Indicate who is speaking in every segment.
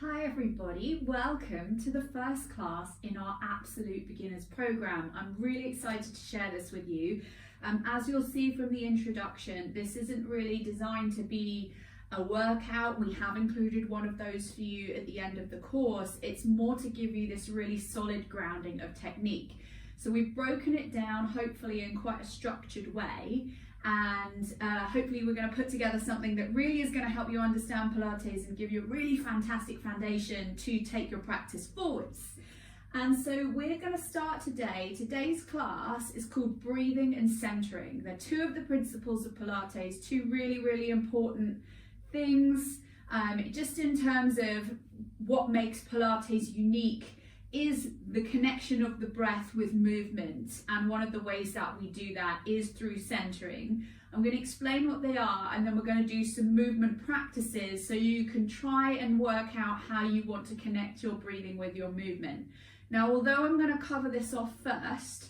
Speaker 1: Hi everybody, welcome to the first class in our Absolute Beginners program. I'm really excited to share this with you. As you'll see from the introduction, this isn't really designed to be a workout. We have included one of those for you at the end of the course. It's more to give you this really solid grounding of technique. So we've broken it down hopefully in quite a structured way, and hopefully we're going to put together something that really is going to help you understand Pilates and give you a really fantastic foundation to take your practice forwards. And so we're going to start today. Today's class is called breathing and centering. They're two of the principles of Pilates, two really important things just in terms of what makes Pilates unique is the connection of the breath with movement, and one of the ways that we do that is through centering. I'm going to explain what they are, and then we're going to do some movement practices so you can try and work out how you want to connect your breathing with your movement. Now, although I'm going to cover this off first,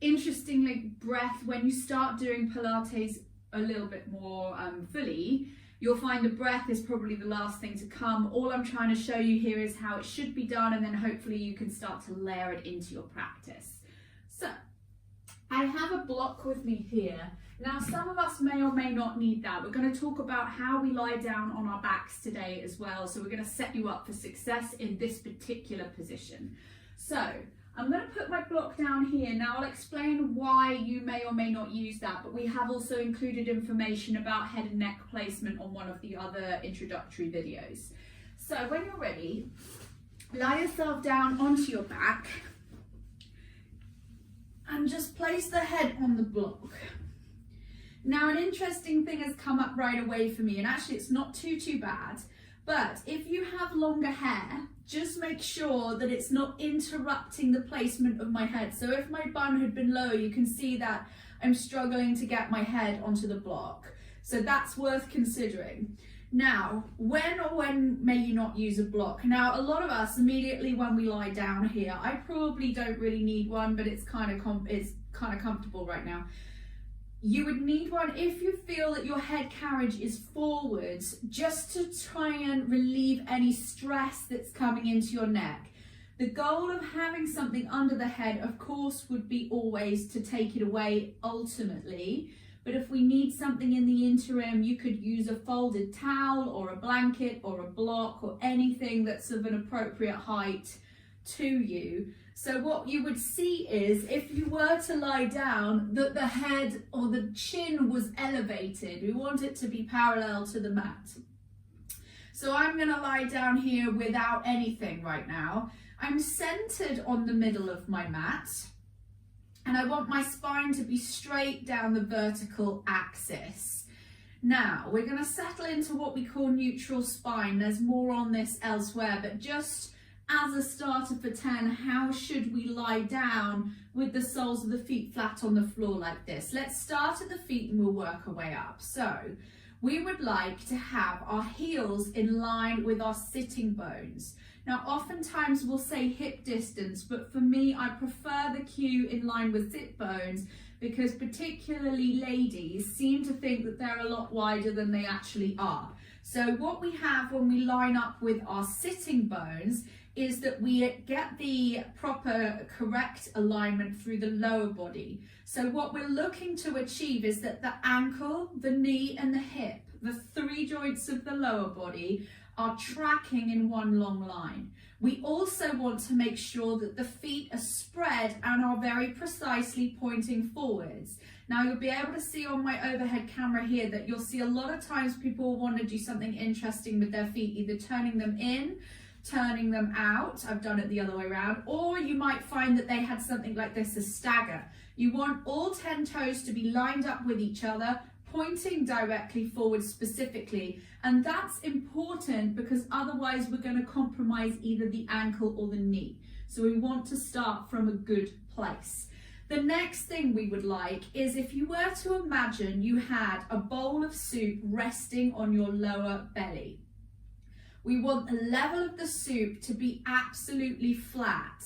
Speaker 1: interestingly, breath, when you start doing Pilates a little bit more fully, you'll find the breath is probably the last thing to come. All I'm trying to show you here is how it should be done, and then hopefully you can start to layer it into your practice. So, I have a block with me here. Now, some of us may or may not need that. We're going to talk about how we lie down on our backs today as well. So we're going to set you up for success in this particular position. So, I'm going to put my block down here. Now I'll explain why you may or may not use that, but we have also included information about head and neck placement on one of the other introductory videos. So when you're ready, lie yourself down onto your back and just place the head on the block. Now, an interesting thing has come up right away for me, and actually it's not too bad, but if you have longer hair, just make sure that it's not interrupting the placement of my head. So if my bun had been low, you can see that I'm struggling to get my head onto the block. So that's worth considering. Now, when may you not use a block? Now, a lot of us immediately when we lie down here, I probably don't really need one, but it's kind of comfortable right now. You would need one if you feel that your head carriage is forwards, just to try and relieve any stress that's coming into your neck. The goal of having something under the head, of course, would be always to take it away ultimately. But if we need something in the interim, you could use a folded towel or a blanket or a block or anything that's of an appropriate height to you. So what you would see is, if you were to lie down, that the head or the chin was elevated. We want it to be parallel to the mat. So I'm going to lie down here without anything right now. I'm centered on the middle of my mat, and I want my spine to be straight down the vertical axis. Now, we're going to settle into what we call neutral spine. There's more on this elsewhere, but just as a starter for 10, how should we lie down with the soles of the feet flat on the floor like this? Let's start at the feet and we'll work our way up. So we would like to have our heels in line with our sitting bones. Now, oftentimes we'll say hip distance, but for me, I prefer the cue in line with sit bones, because particularly ladies seem to think that they're a lot wider than they actually are. So what we have when we line up with our sitting bones is that we get the proper correct alignment through the lower body. So what we're looking to achieve is that the ankle, the knee and the hip, the three joints of the lower body, are tracking in one long line. We also want to make sure that the feet are spread and are very precisely pointing forwards. Now, you'll be able to see on my overhead camera here that you'll see a lot of times people want to do something interesting with their feet, either turning them in, turning them out. I've done it the other way around. Or you might find that they had something like this, a stagger. You want all 10 toes to be lined up with each other, pointing directly forward specifically. And that's important because otherwise we're going to compromise either the ankle or the knee. So we want to start from a good place. The next thing we would like is, if you were to imagine you had a bowl of soup resting on your lower belly. We want the level of the soup to be absolutely flat.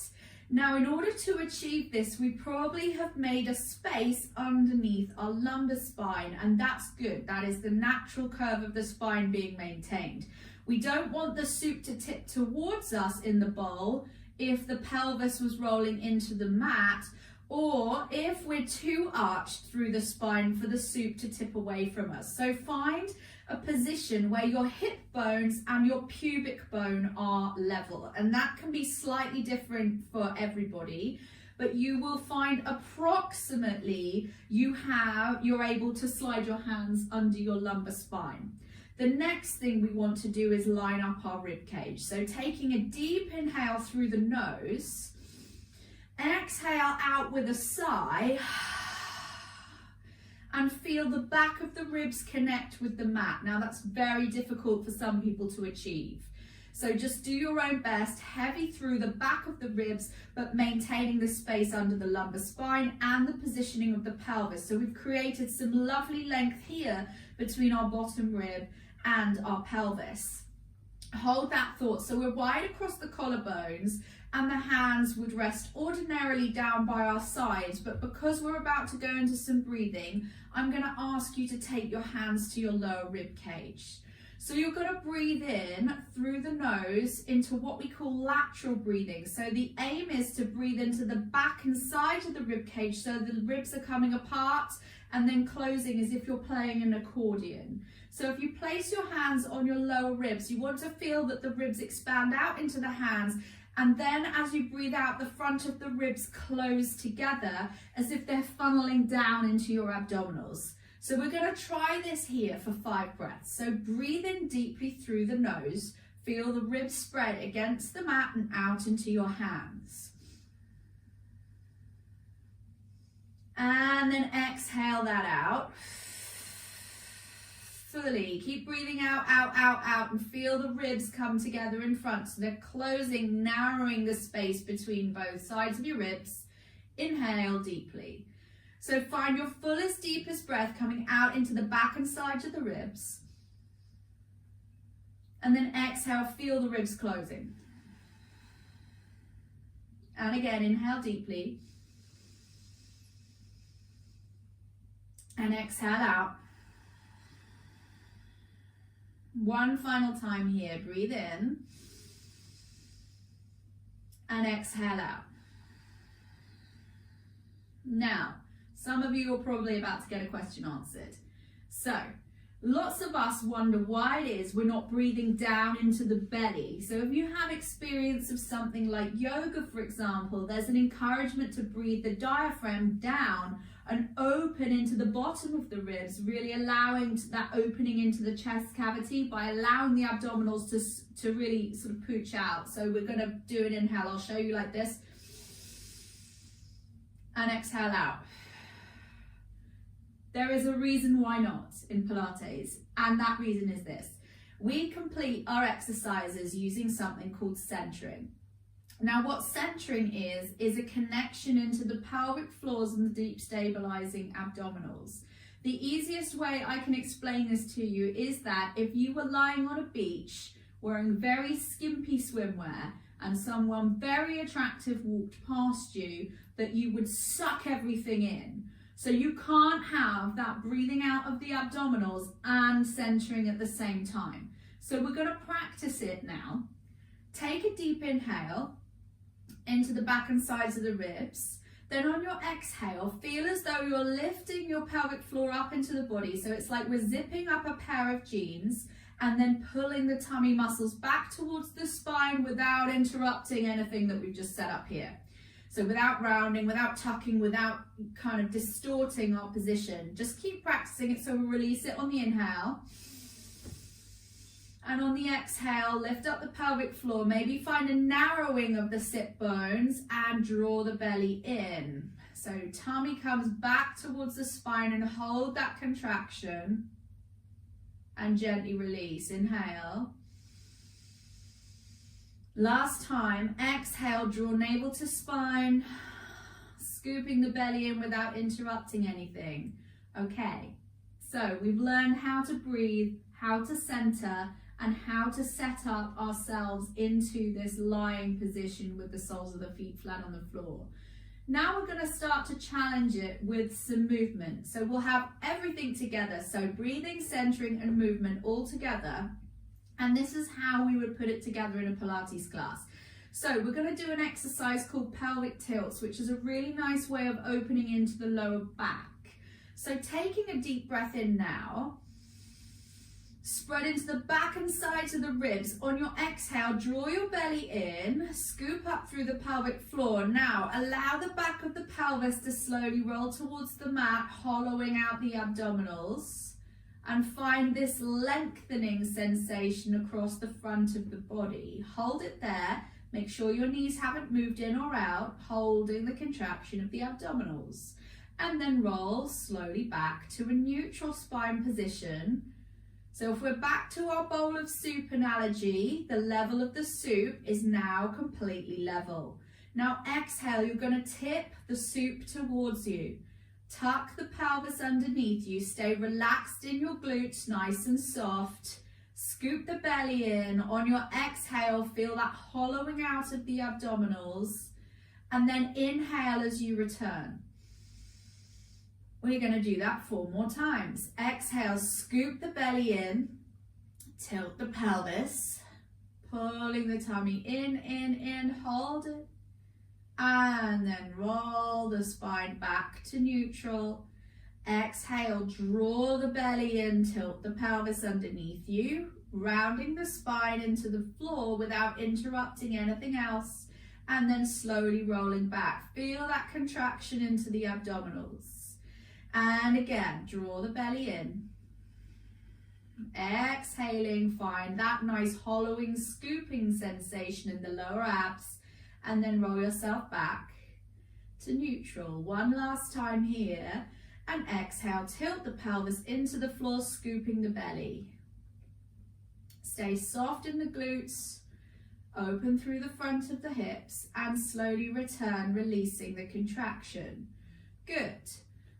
Speaker 1: Now, in order to achieve this, we probably have made a space underneath our lumbar spine, and that's good. That is the natural curve of the spine being maintained. We don't want the soup to tip towards us in the bowl if the pelvis was rolling into the mat, or if we're too arched through the spine for the soup to tip away from us. So find a position where your hip bones and your pubic bone are level, and that can be slightly different for everybody, but you will find approximately you're able to slide your hands under your lumbar spine. The next thing we want to do is line up our rib cage. So taking a deep inhale through the nose, exhale out with a sigh, and feel the back of the ribs connect with the mat. Now that's very difficult for some people to achieve. So just do your own best, heavy through the back of the ribs, but maintaining the space under the lumbar spine and the positioning of the pelvis. So we've created some lovely length here between our bottom rib and our pelvis. Hold that thought. So we're wide across the collarbones, and the hands would rest ordinarily down by our sides, but because we're about to go into some breathing, I'm going to ask you to take your hands to your lower rib cage. So you're going to breathe in through the nose into what we call lateral breathing. So the aim is to breathe into the back and side of the rib cage, so the ribs are coming apart and then closing as if you're playing an accordion. So if you place your hands on your lower ribs, you want to feel that the ribs expand out into the hands, and then as you breathe out, the front of the ribs close together as if they're funneling down into your abdominals. So we're going to try this here for 5 breaths. So breathe in deeply through the nose, feel the ribs spread against the mat and out into your hands. And then exhale that out. Fully. Keep breathing out, out, out, out, and feel the ribs come together in front. So they're closing, narrowing the space between both sides of your ribs. Inhale deeply. So find your fullest, deepest breath coming out into the back and sides of the ribs. And then exhale, feel the ribs closing. And again, inhale deeply. And exhale out. One final time here. Breathe in. And exhale out. Now, some of you are probably about to get a question answered. So, lots of us wonder why it is we're not breathing down into the belly. So if you have experience of something like yoga, for example, there's an encouragement to breathe the diaphragm down and open into the bottom of the ribs, really allowing that opening into the chest cavity by allowing the abdominals to really sort of pooch out. So we're going to do an inhale. I'll show you like this. And exhale out. There is a reason why not in Pilates, and that reason is this. We complete our exercises using something called centering. Now what centering is a connection into the pelvic floors and the deep stabilizing abdominals. The easiest way I can explain this to you is that if you were lying on a beach wearing very skimpy swimwear and someone very attractive walked past you, that you would suck everything in. So you can't have that breathing out of the abdominals and centering at the same time. So we're going to practice it now. Take a deep inhale into the back and sides of the ribs. Then on your exhale, feel as though you're lifting your pelvic floor up into the body. So it's like we're zipping up a pair of jeans and then pulling the tummy muscles back towards the spine without interrupting anything that we've just set up here. So without rounding, without tucking, without kind of distorting our position. Just keep practicing it. So we release it on the inhale. And on the exhale, lift up the pelvic floor. Maybe find a narrowing of the sit bones and draw the belly in. So tummy comes back towards the spine and hold that contraction. And gently release. Inhale. Last time, exhale, draw navel to spine, scooping the belly in without interrupting anything. Okay, so we've learned how to breathe, how to center, and how to set up ourselves into this lying position with the soles of the feet flat on the floor. Now we're going to start to challenge it with some movement. So we'll have everything together. So breathing, centering, and movement all together. And this is how we would put it together in a Pilates class. So we're going to do an exercise called pelvic tilts, which is a really nice way of opening into the lower back. So taking a deep breath in now, spread into the back and sides of the ribs. On your exhale, draw your belly in, scoop up through the pelvic floor. Now allow the back of the pelvis to slowly roll towards the mat, hollowing out the abdominals. And find this lengthening sensation across the front of the body. Hold it there. Make sure your knees haven't moved in or out, holding the contraction of the abdominals. And then roll slowly back to a neutral spine position. So if we're back to our bowl of soup analogy, the level of the soup is now completely level. Now exhale, you're going to tip the soup towards you. Tuck the pelvis underneath you. Stay relaxed in your glutes, nice and soft. Scoop the belly in. On your exhale, feel that hollowing out of the abdominals. And then inhale as you return. We're going to do that 4 more times. Exhale, scoop the belly in. Tilt the pelvis. Pulling the tummy in, hold it. And then roll the spine back to neutral. Exhale, draw the belly in, tilt the pelvis underneath you, rounding the spine into the floor without interrupting anything else, and then slowly rolling back. Feel that contraction into the abdominals. And again, draw the belly in. Exhaling, find that nice hollowing, scooping sensation in the lower abs. And then roll yourself back to neutral. One last time here. And exhale, tilt the pelvis into the floor, scooping the belly. Stay soft in the glutes, open through the front of the hips, and slowly return, releasing the contraction. Good.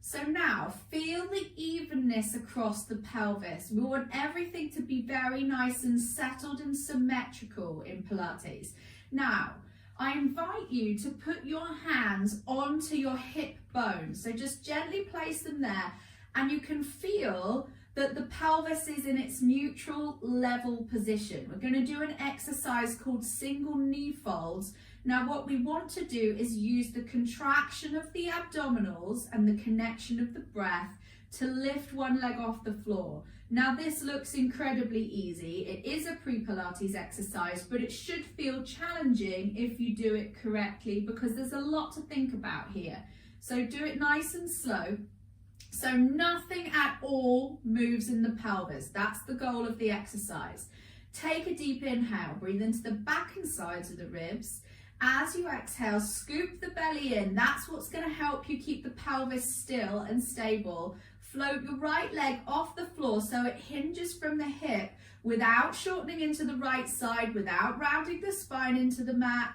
Speaker 1: So now, feel the evenness across the pelvis. We want everything to be very nice and settled and symmetrical in Pilates. Now, I invite you to put your hands onto your hip bones. So just gently place them there, and you can feel that the pelvis is in its neutral level position. We're going to do an exercise called single knee folds. Now what we want to do is use the contraction of the abdominals and the connection of the breath to lift one leg off the floor. Now this looks incredibly easy. It is a pre-Pilates exercise, but it should feel challenging if you do it correctly, because there's a lot to think about here. So do it nice and slow. So nothing at all moves in the pelvis. That's the goal of the exercise. Take a deep inhale, breathe into the back and sides of the ribs. As you exhale, scoop the belly in. That's what's going to help you keep the pelvis still and stable. Float your right leg off the floor so it hinges from the hip without shortening into the right side, without rounding the spine into the mat,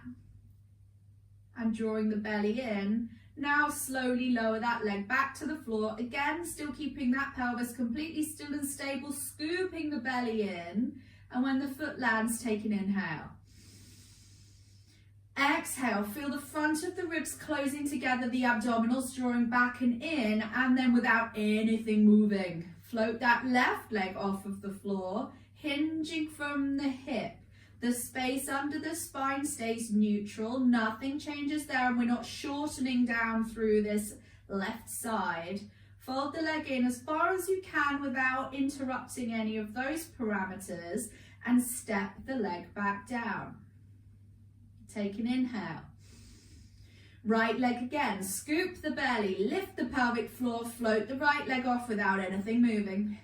Speaker 1: and drawing the belly in. Now slowly lower that leg back to the floor. Again, still keeping that pelvis completely still and stable, scooping the belly in. And when the foot lands, take an inhale. Exhale, feel the front of the ribs closing together, the abdominals drawing back and in, and then without anything moving, float that left leg off of the floor, hinging from the hip. The space under the spine stays neutral, nothing changes there, and we're not shortening down through this left side. Fold the leg in as far as you can without interrupting any of those parameters, and step the leg back down. Take an inhale. Right leg again, scoop the belly, lift the pelvic floor, float the right leg off without anything moving.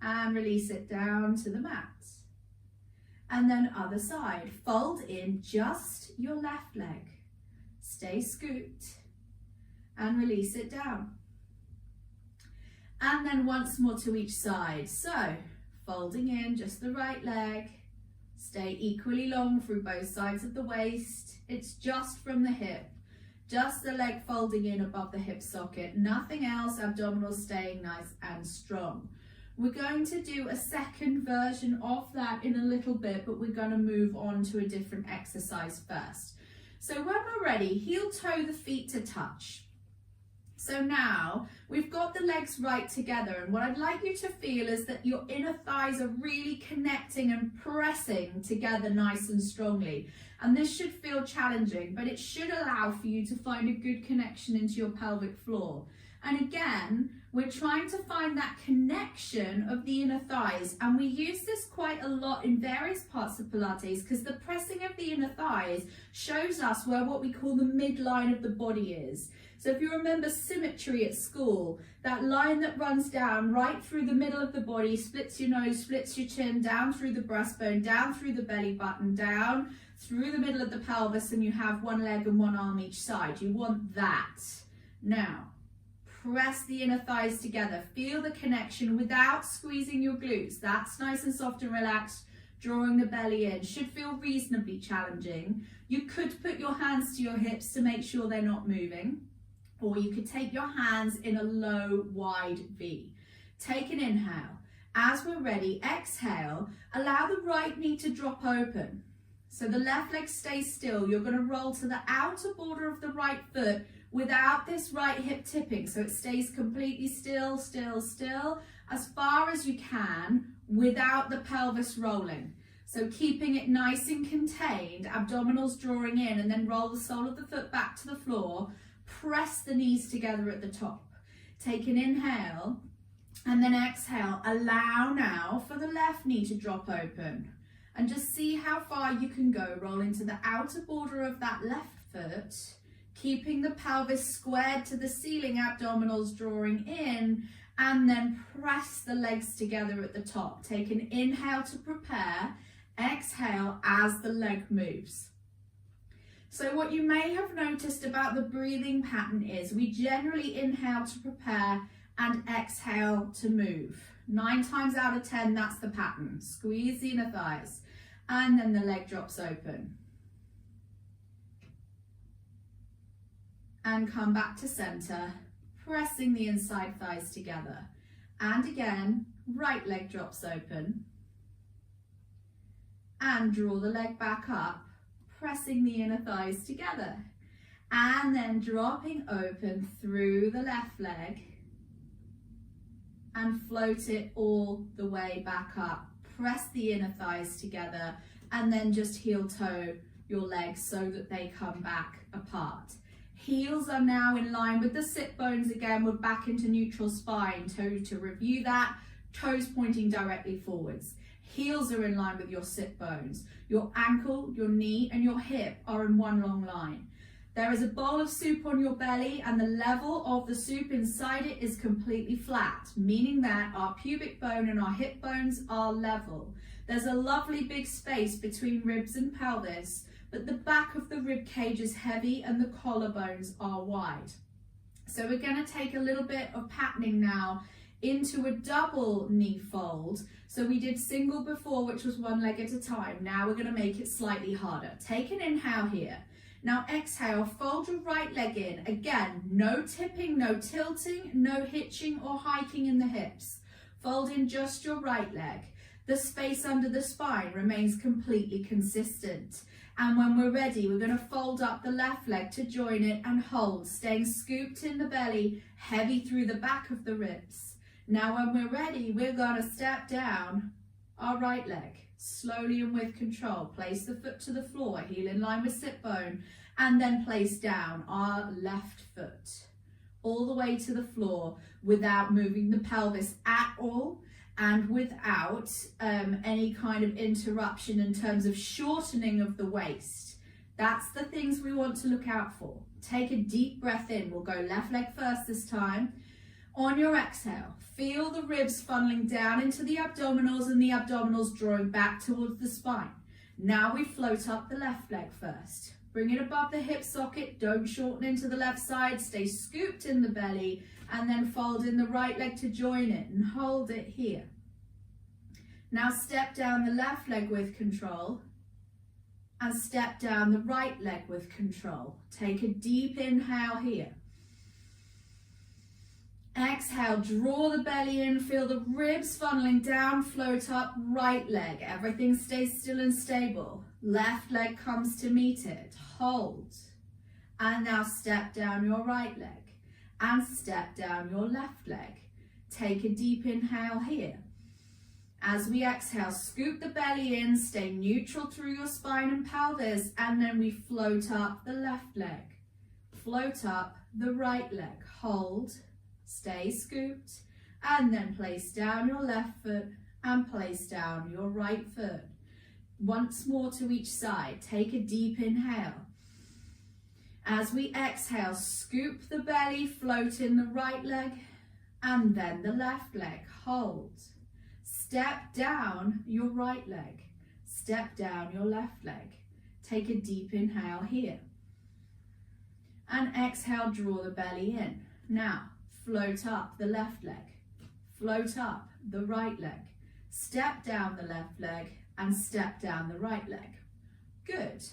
Speaker 1: And release it down to the mat. And then other side, fold in just your left leg. Stay scooped and release it down. And then once more to each side. So, folding in just the right leg. Stay equally long through both sides of the waist. It's just from the hip. Just the leg folding in above the hip socket. Nothing else, abdominals staying nice and strong. We're going to do a second version of that in a little bit, but we're going to move on to a different exercise first. So when we're ready, heel toe the feet to touch. So now we've got the legs right together, and what I'd like you to feel is that your inner thighs are really connecting and pressing together nice and strongly. And this should feel challenging, but it should allow for you to find a good connection into your pelvic floor. And again, we're trying to find that connection of the inner thighs, and we use this quite a lot in various parts of Pilates because the pressing of the inner thighs shows us where what we call the midline of the body is. So if you remember symmetry at school, that line that runs down right through the middle of the body, splits your nose, splits your chin, down through the breastbone, down through the belly button, down through the middle of the pelvis, and you have one leg and one arm each side. You want that. Now, press the inner thighs together. Feel the connection without squeezing your glutes. That's nice and soft and relaxed, drawing the belly in. Should feel reasonably challenging. You could put your hands to your hips to make sure they're not moving, or you could take your hands in a low, wide V. Take an inhale. As we're ready, exhale. Allow the right knee to drop open. So the left leg stays still. You're going to roll to the outer border of the right foot without this right hip tipping. So it stays completely still, still, still, as far as you can without the pelvis rolling. So keeping it nice and contained, abdominals drawing in, and then roll the sole of the foot back to the floor. Press the knees together at the top. Take an inhale and then exhale. Allow now for the left knee to drop open. And just see how far you can go. Roll into the outer border of that left foot, keeping the pelvis squared to the ceiling, abdominals drawing in, and then press the legs together at the top. Take an inhale to prepare, exhale as the leg moves. So what you may have noticed about the breathing pattern is we generally inhale to prepare and exhale to move. 9 times out of 10, that's the pattern. Squeeze the inner thighs, and then the leg drops open. And come back to center, pressing the inside thighs together. And again, right leg drops open. And draw the leg back up, pressing the inner thighs together. And then dropping open through the left leg. And float it all the way back up. Press the inner thighs together, and then just heel toe your legs so that they come back apart. Heels are now in line with the sit bones again. We're back into neutral spine. To review that, toes pointing directly forwards. Heels are in line with your sit bones. Your ankle, your knee, and your hip are in one long line. There is a bowl of soup on your belly, and the level of the soup inside it is completely flat, meaning that our pubic bone and our hip bones are level. There's a lovely big space between ribs and pelvis, but the back of the rib cage is heavy and the collarbones are wide. So we're going to take a little bit of patterning now into a double knee fold. So we did single before, which was one leg at a time. Now we're going to make it slightly harder. Take an inhale here. Now exhale, fold your right leg in. Again, no tipping, no tilting, no hitching or hiking in the hips. Fold in just your right leg. The space under the spine remains completely consistent. And when we're ready, we're going to fold up the left leg to join it and hold, staying scooped in the belly, heavy through the back of the ribs. Now when we're ready, we're going to step down our right leg. Slowly and with control, place the foot to the floor, heel in line with sit bone, and then place down our left foot all the way to the floor without moving the pelvis at all, and without any kind of interruption in terms of shortening of the waist. That's the things we want to look out for. Take a deep breath in. We'll go left leg first this time. On your exhale, feel the ribs funneling down into the abdominals and the abdominals drawing back towards the spine. Now we float up the left leg first. Bring it above the hip socket, don't shorten into the left side, stay scooped in the belly, and then fold in the right leg to join it and hold it here. Now step down the left leg with control and step down the right leg with control. Take a deep inhale here. Exhale, draw the belly in, feel the ribs funneling down, float up, right leg. Everything stays still and stable. Left leg comes to meet it, hold. And now step down your right leg. and step down your left leg. Take a deep inhale here. As we exhale, scoop the belly in, stay neutral through your spine and pelvis, and then we float up the left leg. Float up the right leg. Hold, stay scooped, and then place down your left foot and place down your right foot. Once more to each side. Take a deep inhale. As we exhale, scoop the belly, float in the right leg, and then the left leg. Hold. Step down your right leg. Step down your left leg. Take a deep inhale here. And exhale, draw the belly in. Now, float up the left leg. Float up the right leg. Step down the left leg and step down the right leg. Good.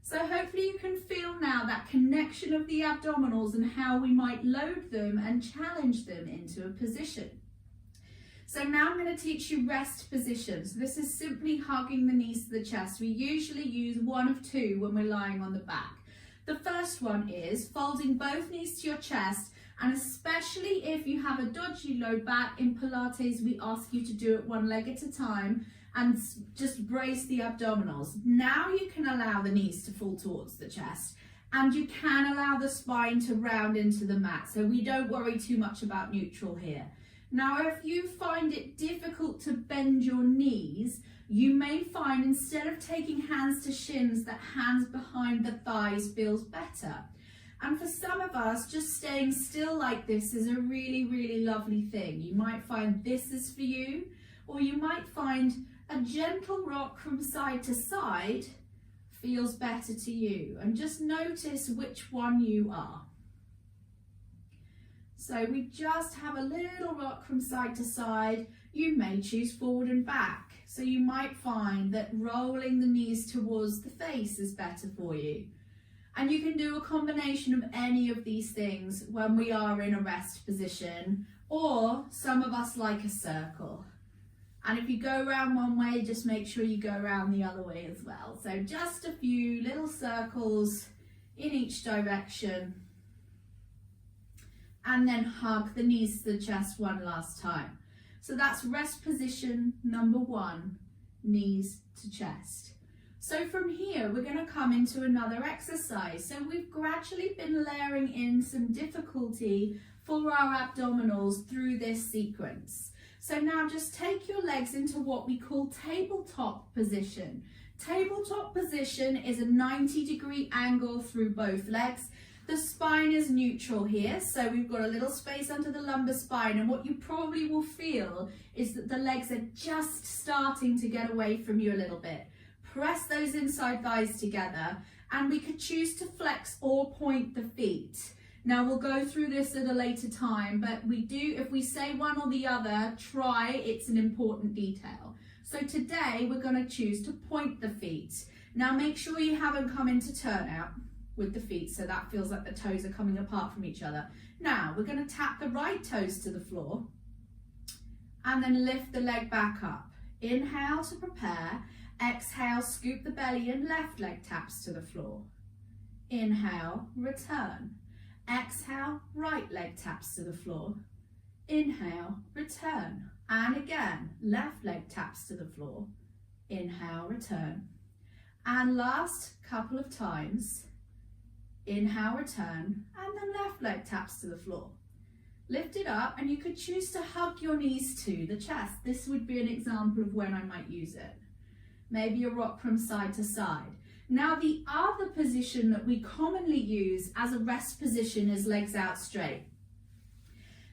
Speaker 1: So hopefully you can feel now that connection of the abdominals and how we might load them and challenge them into a position. So now I'm going to teach you rest positions. This is simply hugging the knees to the chest. We usually use one of two when we're lying on the back. The first one is folding both knees to your chest, and especially if you have a dodgy low back in Pilates, we ask you to do it one leg at a time and just brace the abdominals. Now you can allow the knees to fall towards the chest, and you can allow the spine to round into the mat, so we don't worry too much about neutral here. Now, if you find it difficult to bend your knees, you may find instead of taking hands to shins, that hands behind the thighs feels better. And for some of us, just staying still like this is a really, really lovely thing. You might find this is for you, or you might find a gentle rock from side to side feels better to you. And just notice which one you are. So we just have a little rock from side to side. You may choose forward and back. So you might find that rolling the knees towards the face is better for you. And you can do a combination of any of these things when we are in a rest position, or some of us like a circle. And if you go around one way, just make sure you go around the other way as well. So just a few little circles in each direction. And then hug the knees to the chest one last time. So that's rest position number 1, knees to chest. So from here, we're going to come into another exercise. So we've gradually been layering in some difficulty for our abdominals through this sequence. So now just take your legs into what we call tabletop position. Tabletop position is a 90-degree angle through both legs. The spine is neutral here, so we've got a little space under the lumbar spine, and what you probably will feel is that the legs are just starting to get away from you a little bit. Press those inside thighs together, and we could choose to flex or point the feet. Now we'll go through this at a later time, but we do, if we say one or the other, try, it's an important detail. So today we're going to choose to point the feet. Now make sure you haven't come into turnout with the feet, so that feels like the toes are coming apart from each other. Now we're going to tap the right toes to the floor and then lift the leg back up. Inhale to prepare, exhale, scoop the belly and left leg taps to the floor. Inhale, return. Exhale, right leg taps to the floor. Inhale, return. And again, left leg taps to the floor. Inhale, return. And last couple of times, inhale, return, and then left leg taps to the floor. Lift it up, and you could choose to hug your knees to the chest. This would be an example of when I might use it. Maybe a rock from side to side. Now the other position that we commonly use as a rest position is legs out straight,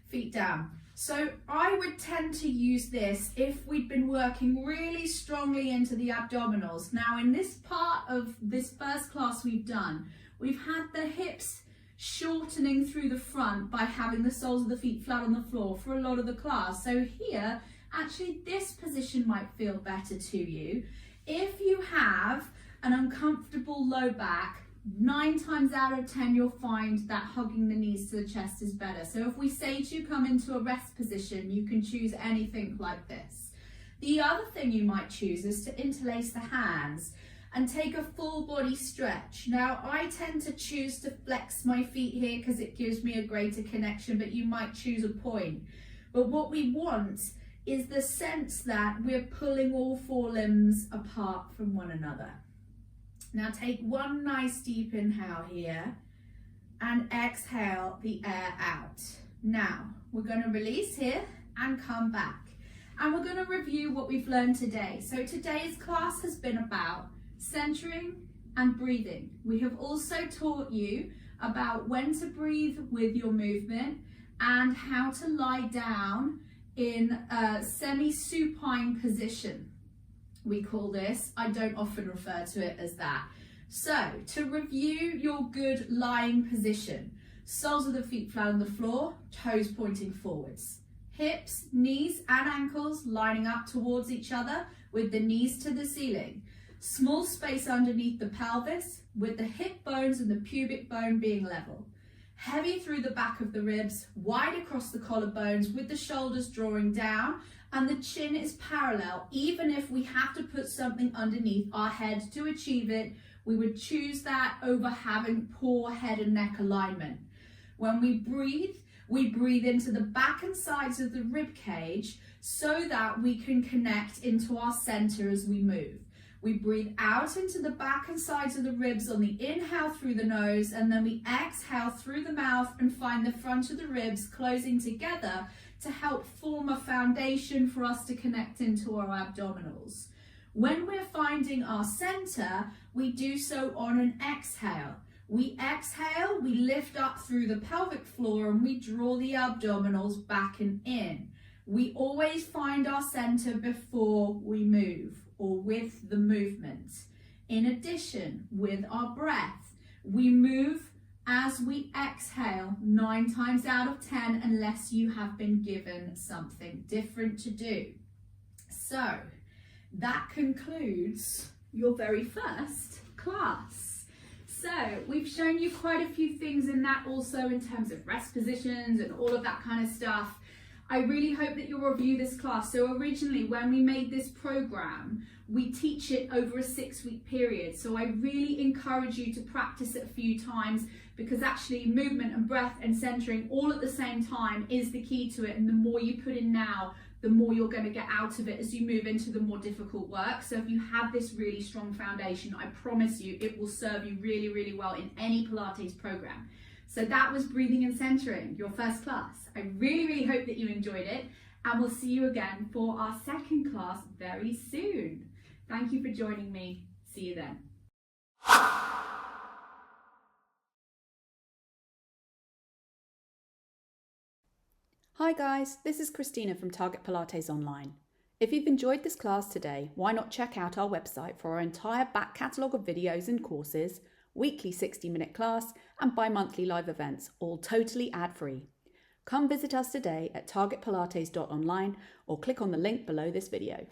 Speaker 1: feet down. So I would tend to use this if we'd been working really strongly into the abdominals. Now in this part of this first class we've done, we've had the hips shortening through the front by having the soles of the feet flat on the floor for a lot of the class. So here, actually this position might feel better to you. If you have an uncomfortable low back, 9 times out of 10 you'll find that hugging the knees to the chest is better. So if we say to you come into a rest position, you can choose anything like this. The other thing you might choose is to interlace the hands. and take a full body stretch. Now, I tend to choose to flex my feet here because it gives me a greater connection, but you might choose a point. But what we want is the sense that we're pulling all four limbs apart from one another. Now take one nice deep inhale here and exhale the air out. Now we're going to release here and come back. And we're going to review what we've learned today. So today's class has been about centering and breathing. We have also taught you about when to breathe with your movement and how to lie down in a semi-supine position. We call this, I don't often refer to it as that. So to review your good lying position, soles of the feet flat on the floor, toes pointing forwards. Hips, knees and ankles lining up towards each other with the knees to the ceiling. Small space underneath the pelvis with the hip bones and the pubic bone being level. Heavy through the back of the ribs, wide across the collarbones with the shoulders drawing down and the chin is parallel. Even if we have to put something underneath our head to achieve it, we would choose that over having poor head and neck alignment. When we breathe into the back and sides of the rib cage so that we can connect into our center as we move. We breathe out into the back and sides of the ribs on the inhale through the nose, and then we exhale through the mouth and find the front of the ribs closing together to help form a foundation for us to connect into our abdominals. When we're finding our center, we do so on an exhale. We exhale, we lift up through the pelvic floor and we draw the abdominals back and in. We always find our center before we move or with the movement. In addition, with our breath, we move as we exhale 9 times out of 10 unless you have been given something different to do. So that concludes your very first class. So we've shown you quite a few things in that also in terms of rest positions and all of that kind of stuff. I really hope that you'll review this class. So originally when we made this program, we teach it over a 6-week period. So I really encourage you to practice it a few times because actually movement and breath and centering all at the same time is the key to it. And the more you put in now, the more you're going to get out of it as you move into the more difficult work. So if you have this really strong foundation, I promise you it will serve you really, really well in any Pilates program. So that was breathing and centering, your first class. I really, really hope that you enjoyed it, and we'll see you again for our second class very soon. Thank you for joining me. See you then.
Speaker 2: Hi guys, this is Christina from Target Pilates Online. If you've enjoyed this class today, why not check out our website for our entire back catalogue of videos and courses, weekly 60-minute class and bi-monthly live events, all totally ad-free. Come visit us today at targetpilates.online or click on the link below this video.